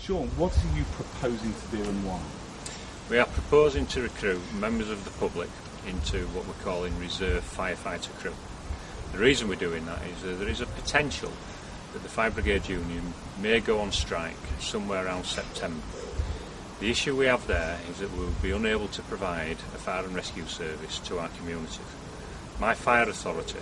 Sean, what are you proposing to do and why? We are proposing to recruit members of the public into what we're calling reserve firefighter crew. The reason we're doing that is that there is a potential that the Fire Brigade Union may go on strike somewhere around September. The issue we have there is that we'll be unable to provide a fire and rescue service to our communities. My fire authority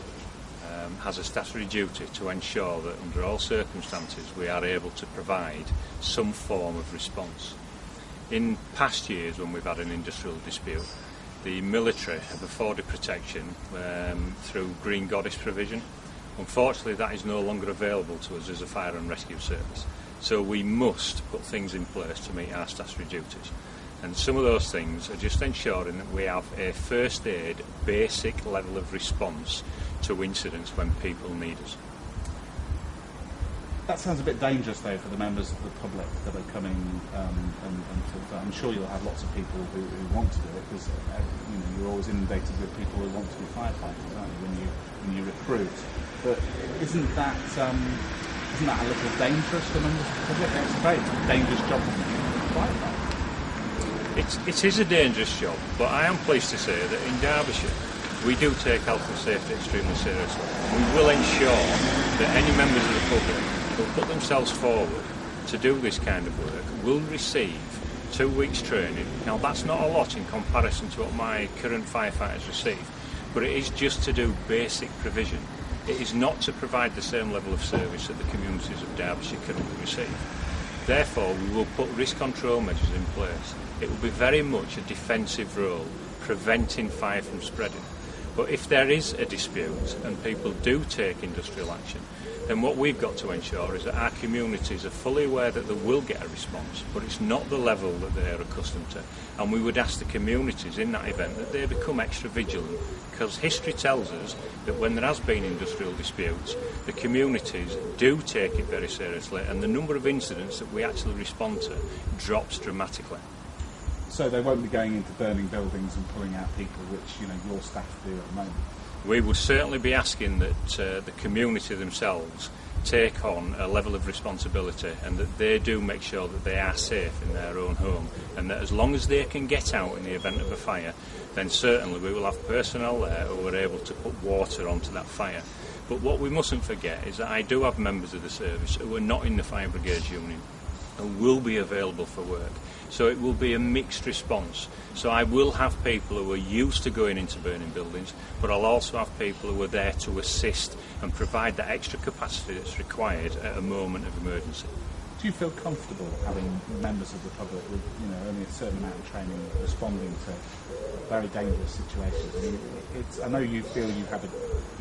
has a statutory duty to ensure that under all circumstances we are able to provide some form of response. In past years when we've had an industrial dispute, the military have afforded protection through Green Goddess provision. Unfortunately, that is no longer available to us as a fire and rescue service. So we must put things in place to meet our statutory duties. And some of those things are just ensuring that we have a first aid basic level of response to incidents when people need us. That sounds a bit dangerous, though, for the members of the public that are coming and I'm sure you'll have lots of people who want to do it, because you're always inundated with people who want to be firefighters, aren't you, when you recruit. But isn't that a little dangerous for members of the public? It's a very dangerous job to be a firefighter. It is a dangerous job, but I am pleased to say that in Derbyshire we do take health and safety extremely seriously. We will ensure that any members of the public who put themselves forward to do this kind of work will receive 2 weeks training. Now that's not a lot in comparison to what my current firefighters receive, but it is just to do basic provision. It is not to provide the same level of service that the communities of Derbyshire currently receive. Therefore, we will put risk control measures in place. It will be very much a defensive role, preventing fire from spreading. But if there is a dispute and people do take industrial action, then what we've got to ensure is that our communities are fully aware that they will get a response, but it's not the level that they are accustomed to. And we would ask the communities in that event that they become extra vigilant, because history tells us that when there has been industrial disputes, the communities do take it very seriously, and the number of incidents that we actually respond to drops dramatically. So they won't be going into burning buildings and pulling out people, which your staff do at the moment. We would certainly be asking that the community themselves take on a level of responsibility, and that they do make sure that they are safe in their own home, and that as long as they can get out in the event of a fire, then certainly we will have personnel there who are able to put water onto that fire. But what we mustn't forget is that I do have members of the service who are not in the Fire Brigade Union who will be available for work. So it will be a mixed response. So I will have people who are used to going into burning buildings, but I'll also have people who are there to assist and provide that extra capacity that's required at a moment of emergency. Do you feel comfortable having members of the public with only a certain amount of training responding to very dangerous situations? I mean, I know you feel you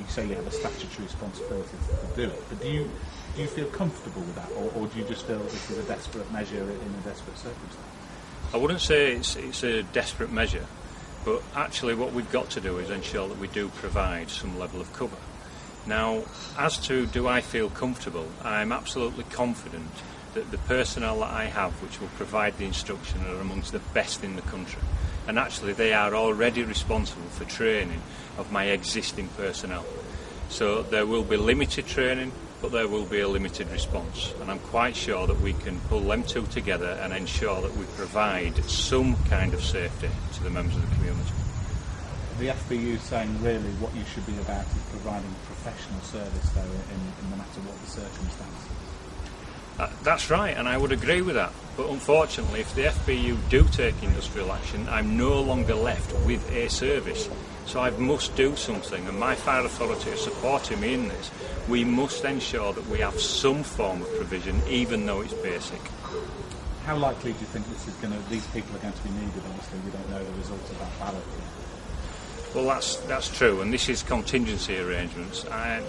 say you have a statutory responsibility to do it, but do you feel comfortable with that, or do you just feel this is a desperate measure in a desperate circumstance? I wouldn't say it's a desperate measure, but actually what we've got to do is ensure that we do provide some level of cover. Now, as to do I feel comfortable, I'm absolutely confident that the personnel that I have which will provide the instruction are amongst the best in the country, and actually they are already responsible for training of my existing personnel. So there will be limited training, but there will be a limited response, and I'm quite sure that we can pull them two together and ensure that we provide some kind of safety to the members of the community. The FBU saying really what you should be about is providing professional service, though, in no matter what the circumstances. That's right, and I would agree with that. But unfortunately, if the FBU do take industrial action, I'm no longer left with a service. So I must do something, and my fire authority is supporting me in this. We must ensure that we have some form of provision, even though it's basic. How likely do you think these people are going to be needed? Obviously, we don't know the results of that ballot yet. Well, that's true, and this is contingency arrangements.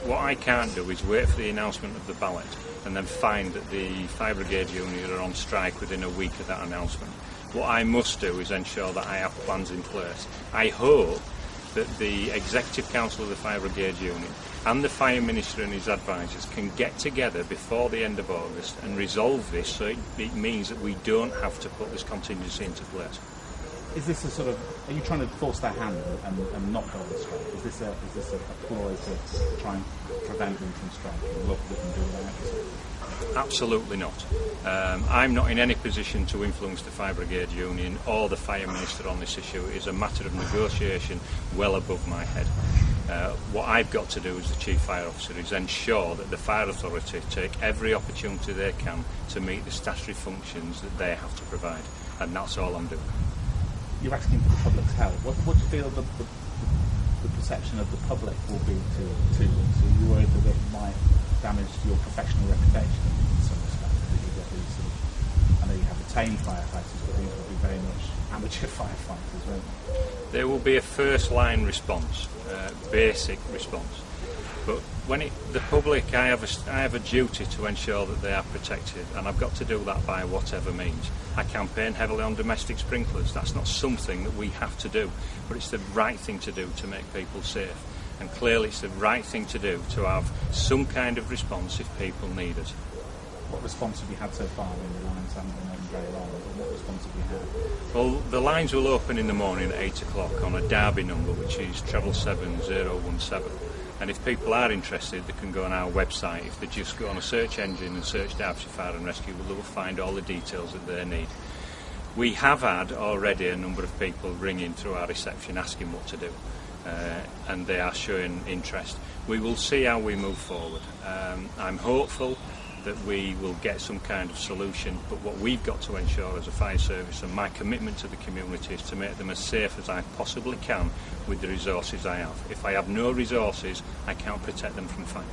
What I can't do is wait for the announcement of the ballot and then find that the Fire Brigade Union are on strike within a week of that announcement. What I must do is ensure that I have plans in place. I hope that the Executive Council of the Fire Brigade Union and the Fire Minister and his advisors can get together before the end of August and resolve this, so it means that we don't have to put this contingency into place. Is this are you trying to force their hand and not go on strike? Is this a ploy to try and prevent them from striking? What we can do about it? Absolutely not. I'm not in any position to influence the Fire Brigade Union or the Fire Minister on this issue. It is a matter of negotiation well above my head. What I've got to do as the Chief Fire Officer is ensure that the Fire Authority take every opportunity they can to meet the statutory functions that they have to provide, and that's all I'm doing. You're asking for the public's help. What do you feel the perception of the public will be to you? So you worried that it might damage your professional reputation in some respect? Because you get these sort of, I know you have retained firefighters, but these will be very much amateur firefighters, won't they? There will be a first line response, basic response. But when the public, I have a duty to ensure that they are protected, and I've got to do that by whatever means. I campaign heavily on domestic sprinklers. That's not something that we have to do, but it's the right thing to do to make people safe. And clearly it's the right thing to do to have some kind of response if people need it. What response have you had so far when the lines haven't been open very long? What response have you had? Well, the lines will open in the morning at 8 o'clock on a Derby number, which is 77017. And if people are interested, they can go on our website. If they just go on a search engine and search Derbyshire Fire and Rescue, they will find all the details that they need. We have had already a number of people ring in through our reception asking what to do, and they are showing interest. We will see how we move forward. I'm hopeful that we will get some kind of solution, but what we've got to ensure as a fire service, and my commitment to the community, is to make them as safe as I possibly can with the resources I have. If I have no resources, I can't protect them from fire.